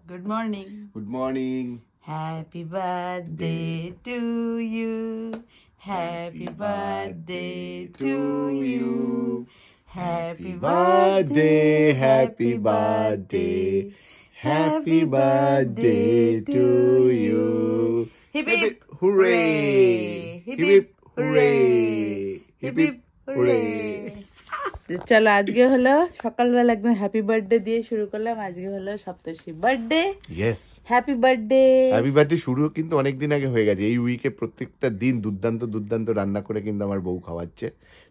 Good morning. Good morning. Happy birthday to you. Happy birthday to you. Happy birthday, happy birthday, happy birthday to you. Hip hip hooray! Hip hip hooray! Hip hip hooray! চলো আজকে হলো সকালবেলা একদম happy birthday দিয়ে শুরু করলাম। আজকে হলো Saptarshi birthday. Yes, happy birthday. Happy birthday শুরু কিন্তু অনেকদিন আগে হয়ে গেছে। এই উইকে প্রত্যেকটা দিন দুর্দান্ত দুর্দান্ত রান্না করে কিন্তু আমার বউ খাওয়াচ্ছে।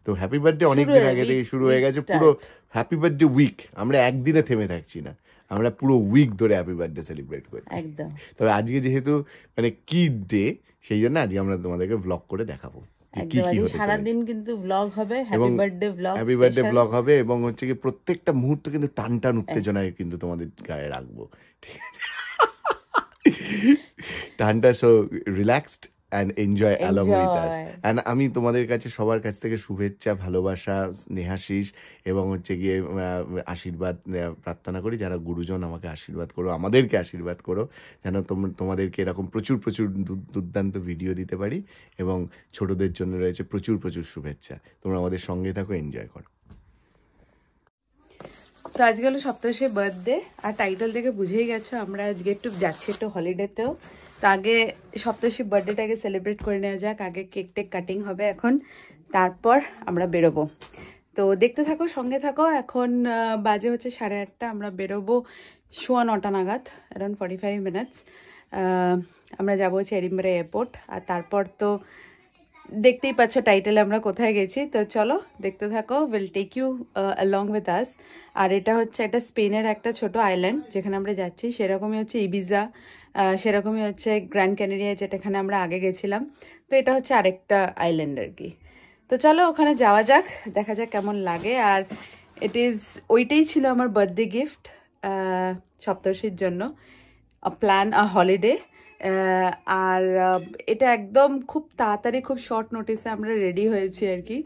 তো হ্যাপি বার্থডে অনেকদিন আগে থেকে শুরু হয়ে গেছে। পুরো হ্যাপি বার্থডে উইক, আমরা একদিনে থেমে থাকছি না, আমরা পুরো উইক ধরে হ্যাপি বার্থডে সেলিব্রেট করছি একদম। তবে আজকে যেহেতু মানে কি ডে, সেই জন্য আজকে আমরা তোমাদেরকে ভ্লগ করে দেখাবো। সারাদিন কিন্তু ব্লগ হবে, হ্যাপি বার্থডে ব্লগ হবে এবং হচ্ছে কি প্রত্যেকটা মুহূর্ত কিন্তু টান টান উত্তেজনায় কিন্তু তোমাদের গায়ে রাখবো, ঠিক আছে? টানটা so relaxed and enjoy along with us. And আমি তোমাদের কাছে সবার কাছ থেকে শুভেচ্ছা, ভালোবাসা, স্নেহাশিস এবং হচ্ছে গিয়ে আশীর্বাদ প্রার্থনা করি। যারা গুরুজন আমাকে আশীর্বাদ করো, আমাদেরকে আশীর্বাদ করো, যেন তোমাদেরকে এরকম প্রচুর প্রচুর দুর্দান্ত ভিডিও দিতে পারি এবং ছোটদের জন্য রয়েছে প্রচুর প্রচুর শুভেচ্ছা। তোমরা আমাদের সঙ্গে থাকো, এনজয় করো। তো আজকে হলো সপ্তর্ষির বার্থডে, আর টাইটেল থেকে বুঝেই গেছো আমরা আজকে একটু যাচ্ছি একটু হলিডেতেও। তো আগে সপ্তর্ষির বার্থডেটাকে সেলিব্রেট করে নেওয়া যাক। আগে কেক টেক কাটিং হবে এখন, তারপর আমরা বেরোবো। তো দেখতে থাকো, সঙ্গে থাকো। এখন বাজে হচ্ছে 8:30, আমরা বেরোবো 9:15 নাগাদ, অ্যারাউন্ড 45 মিনিটস। আমরা যাবো হচ্ছে এডিনবরা এয়ারপোর্ট, আর তারপর তো দেখতেই পাচ্ছ টাইটেলে আমরা কোথায় গেছি। তো চলো দেখতে থাকো, will take you along with us. আর এটা হচ্ছে একটা স্পেনের একটা ছোট আইল্যান্ড যেখানে আমরা যাচ্ছি, সেরকমই হচ্ছে ইবিজা, সেরকমই হচ্ছে গ্র্যান্ড ক্যানারিয়া যেটাখানে আমরা আগে গেছিলাম। তো এটা হচ্ছে আরেকটা আইল্যান্ড আর কি। তো চলো ওখানে যাওয়া যাক, দেখা যাক কেমন লাগে। আর ওইটাই ছিল আমার বার্থডে গিফট সপ্তর্ষির জন্য, প্ল্যান আ হলিডে। আর এটা একদম খুব তাড়াতাড়ি, খুব শর্ট নোটিসে আমরা রেডি হয়েছি আর কি।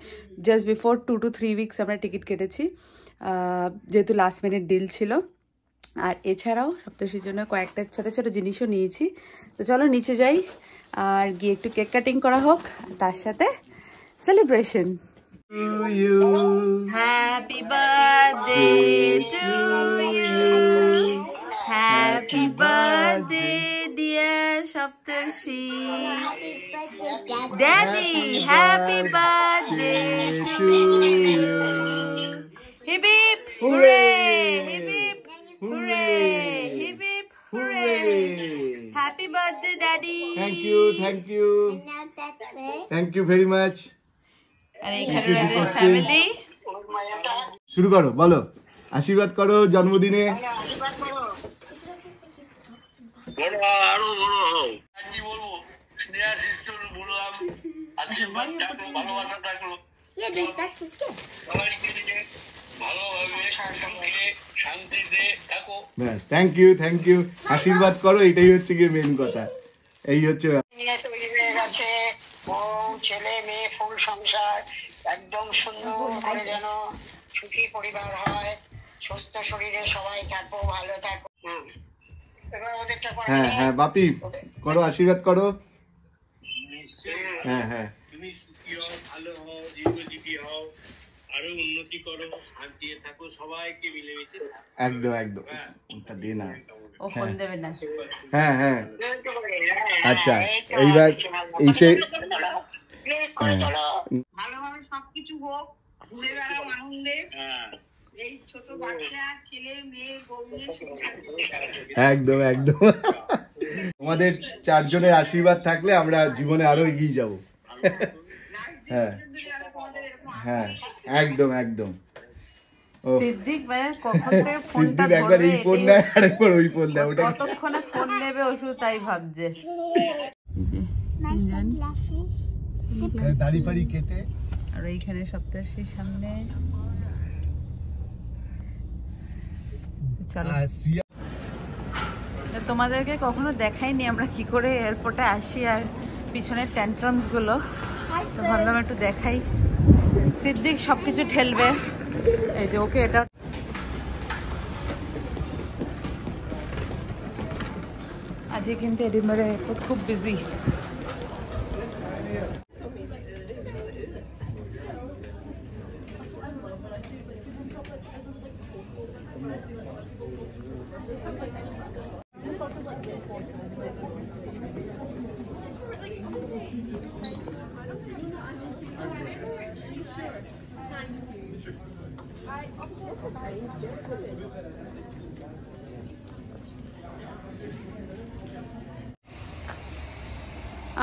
জাস্ট বিফোর 2 to 3 উইকস আমরা টিকিট কেটেছি, যেহেতু লাস্ট মিনিট ডিল ছিল। আর এছাড়াও সপ্তর্ষির জন্য কয়েকটা ছোট ছোট জিনিসও নিয়েছি। তো চলো নিচে যাই, আর গিয়ে একটু কেক কাটিং করা হোক, তার সাথে celebration. Happy birthday to you, happy birthday dear Saptarshi, daddy happy birthday to you, hip hip hooray, hip hip hooray, hip hip hooray, happy birthday daddy. Thank you, thank you, thank you very much. আর এইখানে family শুরু করো, বলো আশীর্বাদ করো জন্মদিনে। Thank you, thank you, আশীর্বাদ করো, এটাই হচ্ছে গিয়ে মেন কথা। এই হচ্ছে ছেলে মেয়ে ফুল সংসার একদম সুন্দর করে যেন সুখী পরিবার হয়, সুস্থ শরীরে সবাই থাকো, ভালো থাকো। হ্যাঁ হ্যাঁ বাপি করো, আশীর্বাদ করো। হ্যাঁ হ্যাঁ, তুমি সুখী হও, ভালো হও, দীর্ঘজীবী হও, আরো উন্নতি করো, শান্তিতে থাকো, সবাইকে মিলেমিশে একদম একদম। ওটা দে না, ও ফোন দেবে না। হ্যাঁ হ্যাঁ আচ্ছা, এইবার এসে ভালোভাবে সবকিছু হোক, ঘুরে বেড়াও আনন্দে। এই ছোট বাচ্চা ছেলে মেয়ে বউ নিয়ে একদম একদম। তোমাদের চারজনের আশীর্বাদ থাকলে আমরা জীবনে আরো এগিয়ে যাব। হ্যাঁ হ্যাঁ একদম একদম। সিদ্দিক ভাই কখন থেকে ফোনটা ধরে, একবার এই ফোন নেয় আরেকবার ওই ফোন নেয়, ওটা কতক্ষণে ফোন নেবে ও শুধু তাই ভাবছে। দাড়ি ফাড়ি কেটে, আর এইখানে সপ্তর্ষির সামনে চলো। তোমাদেরকে কখনো দেখাইনি আমরা কি করে এয়ারপোর্টে আসি আর পিছনের ট্যান্ট্রামস গুলো, তো ভাবলাম একটু দেখাই। সিদ্দিক সবকিছু ঠেলবে, এই যে ওকে এটা আজকে কিন্তু এডিনবরা এয়ারপোর্ট খুব বিজি।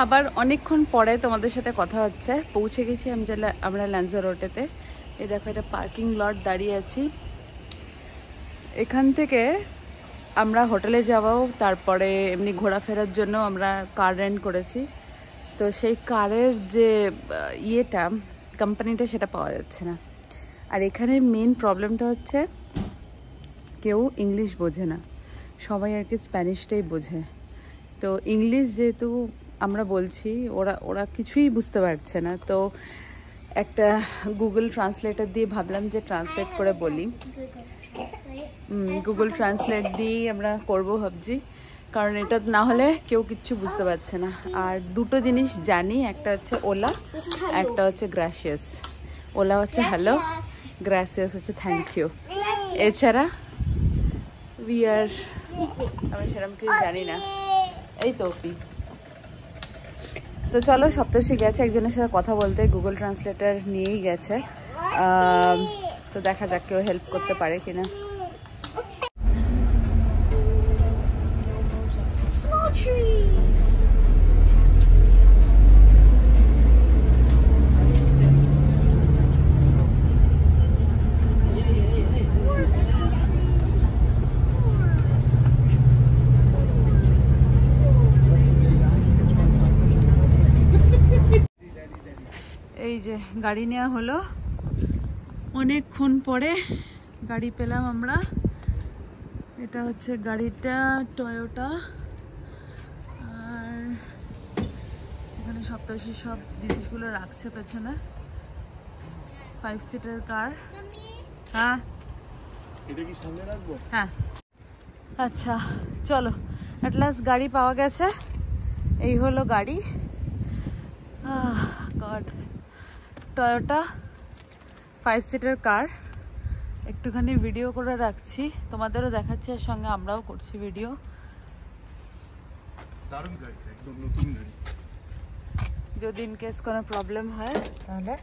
আবার অনেকক্ষণ পরে তোমাদের সাথে কথা হচ্ছে। পৌঁছে গেছি আমরা ল্যানজারোটেতে। এই দেখো, এটা পার্কিং লট, দাঁড়িয়ে আছি। এখান থেকে আমরা হোটেলে যাওয়াও, তারপরে এমনি ঘোরাফেরার জন্য আমরা কার রেন্ট করেছি। তো সেই কারের যে ইয়েটা, কোম্পানিটা, সেটা পাওয়া যাচ্ছে না। আর এখানে মেন প্রবলেমটা হচ্ছে কেউ ইংলিশ বোঝে না, সবাই আর কি স্প্যানিশটাই বোঝে। তো ইংলিশ যেহেতু আমরা বলছি, ওরা কিছুই বুঝতে পারছে না। তো একটা গুগল ট্রান্সলেটর দিয়ে ভাবলাম যে ট্রান্সলেট করে বলি। গুগল ট্রান্সলেট দিয়েই আমরা করবো ভাবছি, কারণ এটা না হলে কেউ কিচ্ছু বুঝতে পারছে না। আর দুটো জিনিস জানি, একটা হচ্ছে ওলা, একটা হচ্ছে গ্রাসিয়াস। ওলা হচ্ছে হ্যালো, গ্রাসিয়াস হচ্ছে থ্যাংক ইউ। এছাড়া আমি সেরকম কিছু জানি না। এই তো তো চলো, সপ্তর্ষি গেছে একজনের সাথে কথা বলতে, গুগল ট্রান্সলেটর নিয়েই গেছে। তো দেখা যাক কেউ হেল্প করতে পারে কিনা। এই যে গাড়ি নেওয়া হলো, অনেকক্ষণ পরে গাড়ি পেলাম আমরা। এটা হচ্ছে গাড়িটা টয়োটা। আর এখানে সপ্তর্ষি সব জিনিসগুলো রাখছে পেছনে। 5 সিটার কার। হ্যাঁ, এটা কি সামনে রাখবো? হ্যাঁ, আচ্ছা চলো, অ্যাট লাস্ট গাড়ি পাওয়া গেছে। এই হলো গাড়ি। গড, টয়োটা 5 সিটার কার। একটুখানি ভিডিও করে রাখছি, তোমাদেরও দেখাচ্ছি, এর সঙ্গে আমরাও করছি ভিডিও। দারুণ গাড়ি, একদম নতুন গাড়ি। যদি ইন কেস কোনো প্রবলেম হয় তাহলে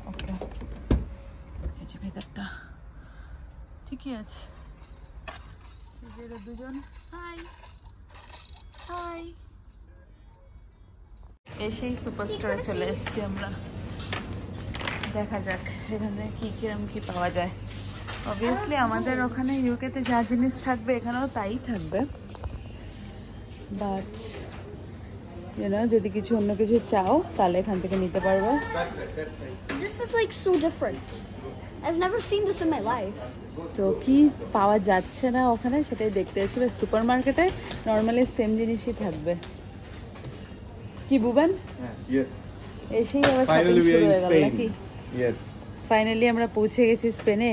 ওকে। এই যে ভেতরটা ঠিকই আছে। এই যে এরা দুজন, হাই হাই। এসেই সুপারস্টোরে চলে এসেছি আমরা। দেখা যাক এখানে কিরম কি পাওয়া যায়। অবভিয়াসলি আমাদের ওখানে ইউকেতে যা জিনিস থাকবে এখানেও তাই থাকবে, বাট যদি কিছু অন্য কিছু চাও তাহলে এখান থেকে নিতে পারবে। This is like so different. I've never seen this in my life. তো কি পাওয়া যাচ্ছে না ওখানে সেটাই দেখতে এসেছি। সুপার মার্কেটে নর্মালি সেম জিনিসই থাকবে। কি বুবান? ইয়েস, এসেই আবার শপিং শুরু হয়ে গেল নাকি? ইয়েস, ফাইনালি আমরা পৌঁছে গেছি স্পেনে,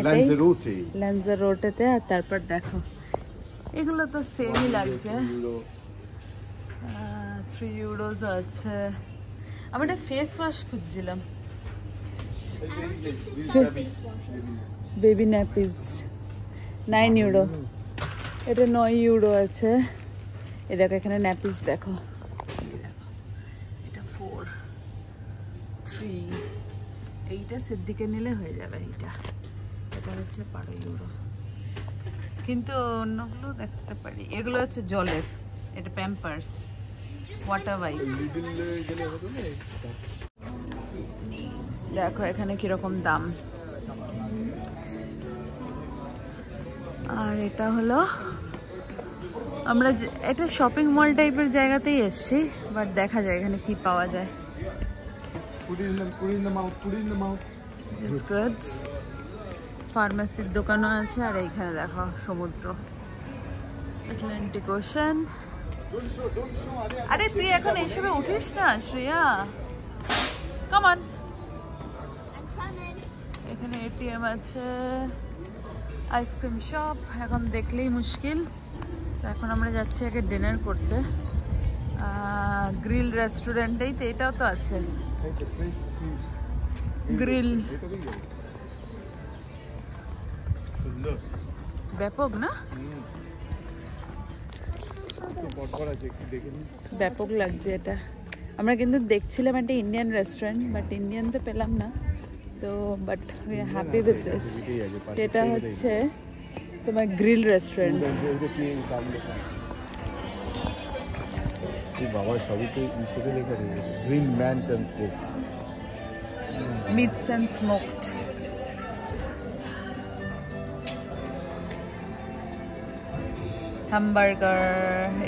ল্যানজারোটেতে। আর তারপর দেখো এগুলো তো সেমই লাগছে। 3 ইউরোস আছে। আমি একটা ফেস ওয়াশ খুঁজছিলাম, বেবি ন্যাপিস 9 ইউরো। এটা 9 ইউরো আছে। এ দেখো এখানে ন্যাপিস দেখো, এটা 4, 3। এইটা সিদ্দিকে নিলে হয়ে যাবে। এটা হচ্ছে 12 ইউরো। কিন্তু অন্যগুলো দেখতে পারি, এগুলো হচ্ছে জলের। এটা প্যাম্পার্স, ওয়াটার ওয়াইপ। দেখো এখানে কিরকম দাম। আর এটা হলো, আমরা এটা শপিং মল টাইপের জায়গাতেই এসছি, বাট দেখা যায় এখানে কি পাওয়া যায়। ফার্মেসির দোকানও আছে। আর এইখানে দেখো সমুদ্র, আটলান্টিক ওশান। আরে তুই এখন এইসবে উঠিস না শ্রেয়া, কাম অন। এখানে এটিএম আছে, আইসক্রিম শপ এখন দেখলেই মুশকিল। এখন আমরা যাচ্ছি আগে ডিনার করতে গ্রিল রেস্টুরেন্টেই, তো এটাও তো আছে গ্রিল। ব্যাপক না, ব্যাপক লাগছে এটা। আমরা কিন্তু দেখছিলাম একটা ইন্ডিয়ান রেস্টুরেন্ট, বাট ইন্ডিয়ান তো পেলাম না, তো but we are happy with this. এটা হচ্ছে তোমার গ্রিল রেস্টুরেন্ট। বাবা সবই তো ইসেতে লেখা রয়েছে, grill mans and smoke, meats and smoked. Hamburger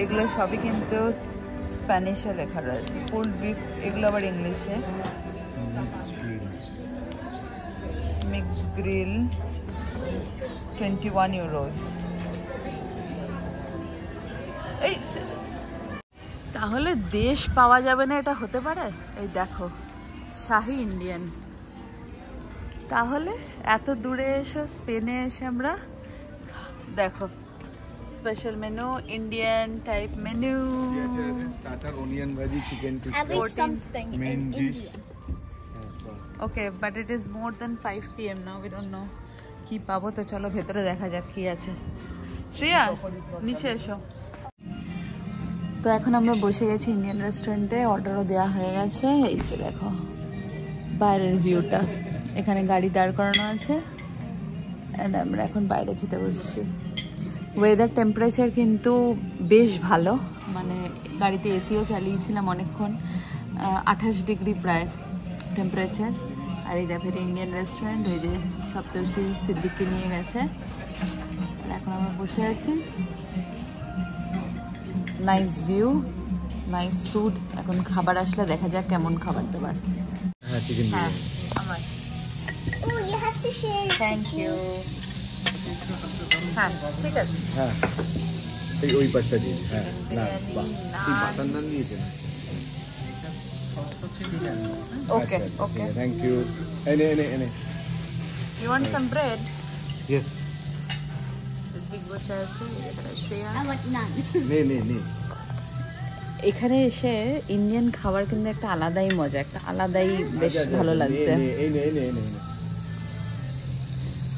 এগুলো সবই কিন্তু স্প্যানিশে লেখা রয়েছে, পুলড বিফ এগুলো আবার ইংলিশে। Mix grill 21 euros. এই তাহলে দেশ পাওয়া যাবে না, এটা হতে পারে? এই দেখো শাহি ইন্ডিয়ান। তাহলে এত দূরে এসে স্পেনে এসে আমরা দেখো special menu, Indian type menu, starter onion ভাজি, chicken At least something in main dish. India. Okay, but it is more than 5 PM now. We don't know কি পাবো, তো চলো ভেতরে দেখা যাক কি আছে। শ্রেয়া নিচে এসো। তো এখন আমরা বসে গেছি ইন্ডিয়ান রেস্টুরেন্টে, অর্ডারও দেওয়া হয়ে গেছে। এই যে দেখো বাইরের ভিউটা, এখানে গাড়ি দাঁড় করানো আছে এন্ড আমরা এখন বাইরে খেতে বসছি। ওয়েদার টেম্পারেচার কিন্তু বেশ ভালো, মানে গাড়িতে এসিও চালিয়েছিলাম অনেকক্ষণ, 28 ডিগ্রি প্রায় টেম্পারেচার। আর এই দেখো ইন্ডিয়ান রেস্টুরেন্ট, ওই যে সপ্তর্ষি সিদ্দিককে নিয়ে গেছে, আর এখন আমরা বসে আছি। Nice view, nice food. এখন খাবার আসলে দেখা যাক কেমন খাবার দাবার। হ্যাঁ চিকেন হ্যাঁ বিরিয়ানি। আমার Oh, you have to share. Thank you. হ্যাঁ ঠিক আছে। হ্যাঁ এই ওই পাশটা দিয়ে, হ্যাঁ না বিরিয়ানি, এই নান। বাটার নান দিয়েছেন। Okay okay. Thank you. এনে এনে এনে। You want some bread? Yes. Siddiq বসে আছে, এখানে শ্রেয়া। I want none. নে নে নে। এখানে এসে ইন্ডিয়ান খাবার কিন্তু একটা আলাদাই মজা, একটা আলাদাই বেশ ভালো লাগছে। এই নে নে নে নে।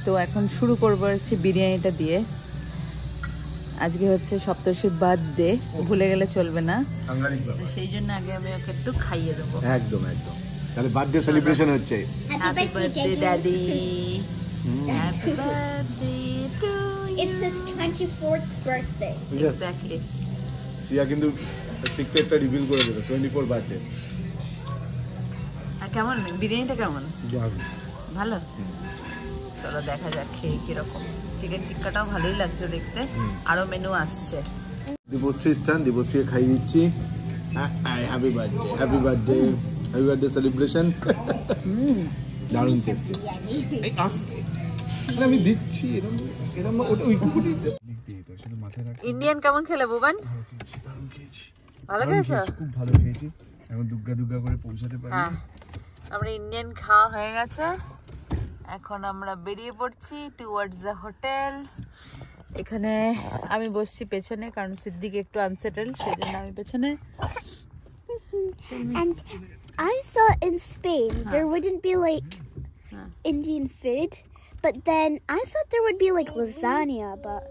তো এখন শুরু করবো হচ্ছে বিরিয়ানিটা দিয়ে। আজকে হচ্ছে সপ্তর্ষির বার্থডে, ভুলে গেলে চলবে না, আঙ্গারিক তো সেই জন্য আগে আমি ওকে একটু খাইয়ে দেবো। একদম একদম। তাহলে বার্থডে সেলিব্রেশন হচ্ছে। Happy birthday daddy, happy birthday to you. It's his 24th birthday. Exactly. Siya কিন্তু সিক্রেটটা রিভিল করে দিল, 24 বার্থডে। আর কেমন বিরিয়ানিটা কেমন? ভালো? চলো দেখা যাক খেয়ে কিরকম। চিকেন টিক্কাটাও ভালোই লাগছে দেখতে, আরো মেনু আসছে। দিবশ্রী স্টান, দিবশ্রী খাইয়ে দিচ্ছি। Happy birthday, happy birthday, happy birthday celebration. দারুণ টেস্টি। এই আস্তে আমি দিচ্ছি, এরকম এরকম ওটা ওইটুকু দিতে। মাথায় রাখ। ইন্ডিয়ান কেমন খেলে বুবান? দারুণ খেয়েছি। ভালো খেয়েছো? খুব ভালো খেয়েছি। এখন দুগ্গা দুগ্গা করে পৌঁছাতে পারি। হ্যাঁ, আমরা ইন্ডিয়ান খাওয়া হয়ে গেছে, এখন আমরা বেরিয়ে পড়ছি টুয়ার্ডস দ্য হোটেল। এখানে আমি বসছি পেছনে, কারণ সিদ্দিক একটু আনসেটেল, সেই জন্য আমি পেছনে। And I thought in Spain there wouldn't be like Indian food, but then I thought there would be like lasagna, but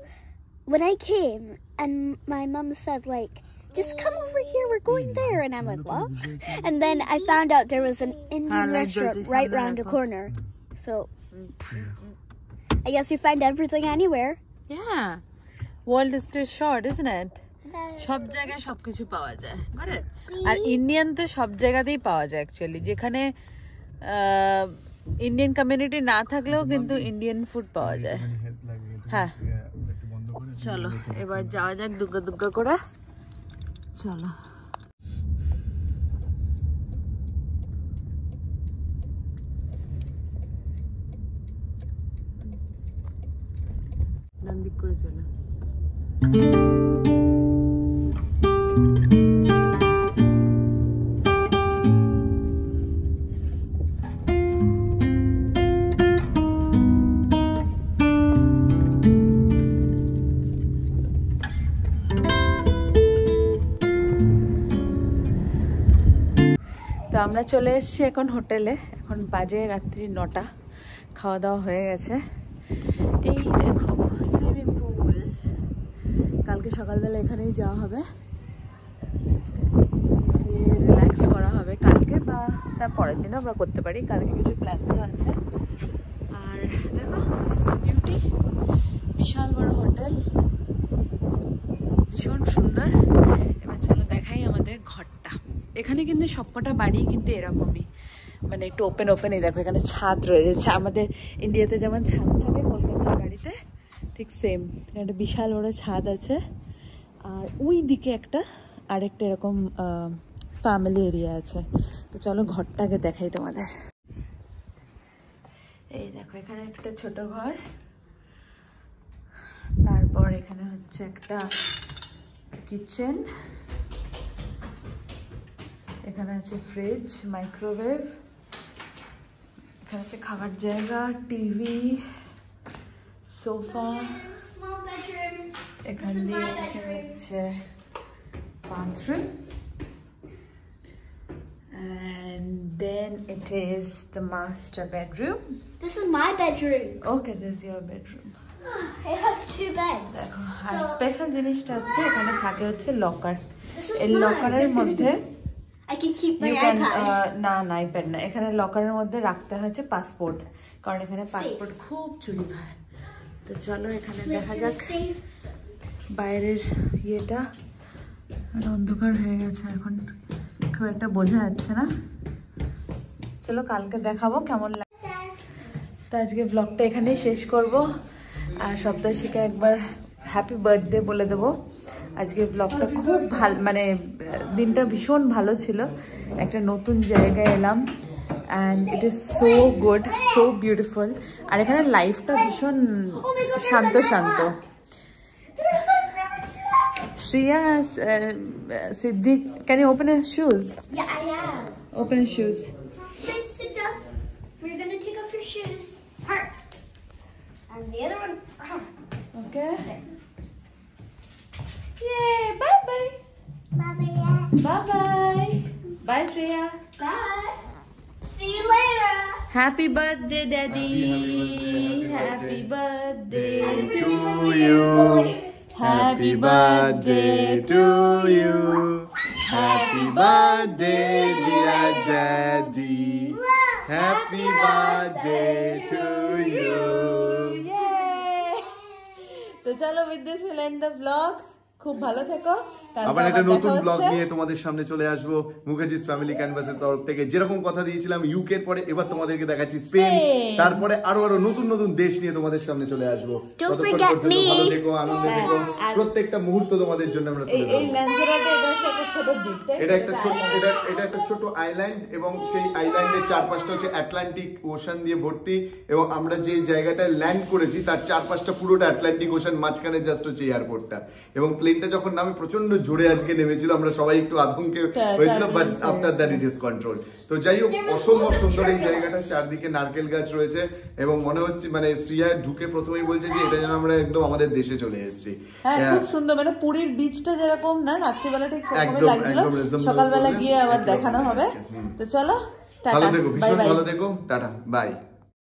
when I came and my mom said like, just come over here, we're going there, and I'm like, what? And then I found out there was an Indian like restaurant George's right Hamlet round the Apple. corner. So I guess you find everything anywhere. Yeah, world is too short, isn't it? সব জায়গায় সবকিছু পাওয়া যায়, বুঝলেন? আর Indian তো সব জায়গাতেই পাওয়া যায় অ্যাকচুয়ালি, যেখানে ইন্ডিয়ান কমিউনিটি না থাকলেও কিন্তু ইন্ডিয়ান ফুড পাওয়া যায়। হ্যাঁ চলো এবার যাওয়া যাক দুগ্গা দুগ্গা করে, চলো। ডান দিক করে চলো। আমরা চলে এসেছি এখন হোটেলে। এখন বাজে রাত্রি 9টা, খাওয়া দাওয়া হয়ে গেছে। এই দেখো সুইমিং পুল, কালকে সকালবেলা এখানেই যাওয়া হবে, রিল্যাক্স করা হবে কালকে, বা তার পরের দিনও আমরা করতে পারি। কালকে কিছু প্ল্যানসও আছে। আর দেখো দিস ইজ বিউটি, বিশাল বড় হোটেল, ভীষণ সুন্দর। এবার চলো দেখাই আমাদের ঘরটা। এখানে কিন্তু সবকটা বাড়ি কিন্তু এরকমই, মানে একটু ওপেন ওপেন। এই দেখো এখানে ছাদ রয়েছে, আমাদের ইন্ডিয়াতে যেমন ছাদ থাকে কলকাতার বাড়িতে, ঠিক সেম। একটা বিশাল বড় ছাদ আছে। আর ওই দিকে আরেকটা এরকম ফ্যামিলি এরিয়া আছে। তো চলো ঘরটাকে দেখাই তোমাদের। এই দেখো এখানে একটা ছোট ঘর, তারপর এখানে হচ্ছে একটা কিচেন, এখানে আছে ফ্রিজ, মাইক্রোওয়েভ, এখানে আছে খাবার জায়গা, টিভি, সোফা, এখানে দিয়ে হচ্ছে bathroom, and then it is the master bedroom. This is my bedroom. Okay, this is your bedroom. It has 2 beds. দেখো আর স্পেশাল জিনিসটা হচ্ছে এখানে থাকে হচ্ছে লকার। This is এই লকারের মধ্যে I can keep my you can iPad. না iPad না, এখানে লকারের মধ্যে রাখতে হচ্ছে পাসপোর্ট, কারণ এখানে পাসপোর্ট খুব চুরি হয়। তো চলো এখানে দেখা যাক বাইরের ইয়েটা। অন্ধকার হয়ে গেছে এখন, খুব একটা বোঝা যাচ্ছে না। চলো কালকে দেখাবো কেমন লাগে। তো আজকে ব্লগটা এখানেই শেষ করব। আর সপ্তাশীকে একবার হ্যাপি বার্থডে বলে দেবো। আজকে ব্লগটা খুব ভালো, মানে দিনটা ভীষণ ভালো ছিল। একটা নতুন জায়গায় এলাম and it is so good, so beautiful. আর এখানে লাইফটা ভীষণ শান্ত শান্ত। Shreya, Siddiq, can you open your shoes? Yeah, I am. Open your shoes. Sit down. We're gonna take off your shoes. Part. And the other one. Okay. Yay! Bye bye. Bye bye. Bye Shreya. Bye. See you later. Happy birthday, Daddy. Happy birthday To you. Happy birthday to you. Happy birthday, dear Daddy. Happy birthday to you. Yay! তো চলো, with this we'll end the vlog. খুব ভালো থেকো। আবার একটা নতুন blog নিয়ে তোমাদের সামনে চলে আসবো মুখার্জিস ফ্যামিলি ক্যানভাসের তরফ থেকে। যেরকম কথা দিয়েছিলাম ইউকে এর পরে এবার তোমাদেরকে দেখাচ্ছি স্পেন, তারপরে আরো নতুন নতুন দেশ নিয়ে তোমাদের সামনে চলে আসবো। ততক্ষণ পর্যন্ত ভালো থেকো, আনন্দে থেকো। প্রত্যেকটা মুহূর্ত তোমাদের জন্য আমরা তুলে ধরবো। এই ল্যান্সারাতে এটা হচ্ছে একটা ছোট দ্বীপ, এটা একটা ছোট আইল্যান্ড, এবং সেই আইল্যান্ডের চারপাশটা হচ্ছে আটলান্টিক ওশান দিয়ে ভর্তি। এবং আমরা যে জায়গাটায় ল্যান্ড করেছি তার চারপাশটা পুরোটা আটলান্টিক ওশান, মাঝখানে জাস্ট হচ্ছে এয়ারপোর্টটা। এবং প্লেনটা যখন নামে প্রচন্ড জোরে আজকে নেমেছিল, আমরা সবাই একটু আতঙ্কে হয়েছিল, but after that it is control. তো যাই হোক, অসম্ভব সুন্দর এই জায়গাটা, চারদিকে নারকেল গাছ রয়েছে এবং মনে হচ্ছে মানে শ্রিয়া ঢুকে প্রথমেই বলছে যে এটা যেন আমরা একদম আমাদের দেশে চলে এসেছি। হ্যাঁ, খুব সুন্দর, মানে পুরীর বিচটা যেরকম না রাত্রিবেলা ঠিক সেরকমই লাগছিল, সকালবেলা গিয়ে আবার দেখানো হবে। তো চলো, টাটা, ভালো থেকো, ভীষণ ভালো থেকো, টাটা, বাই।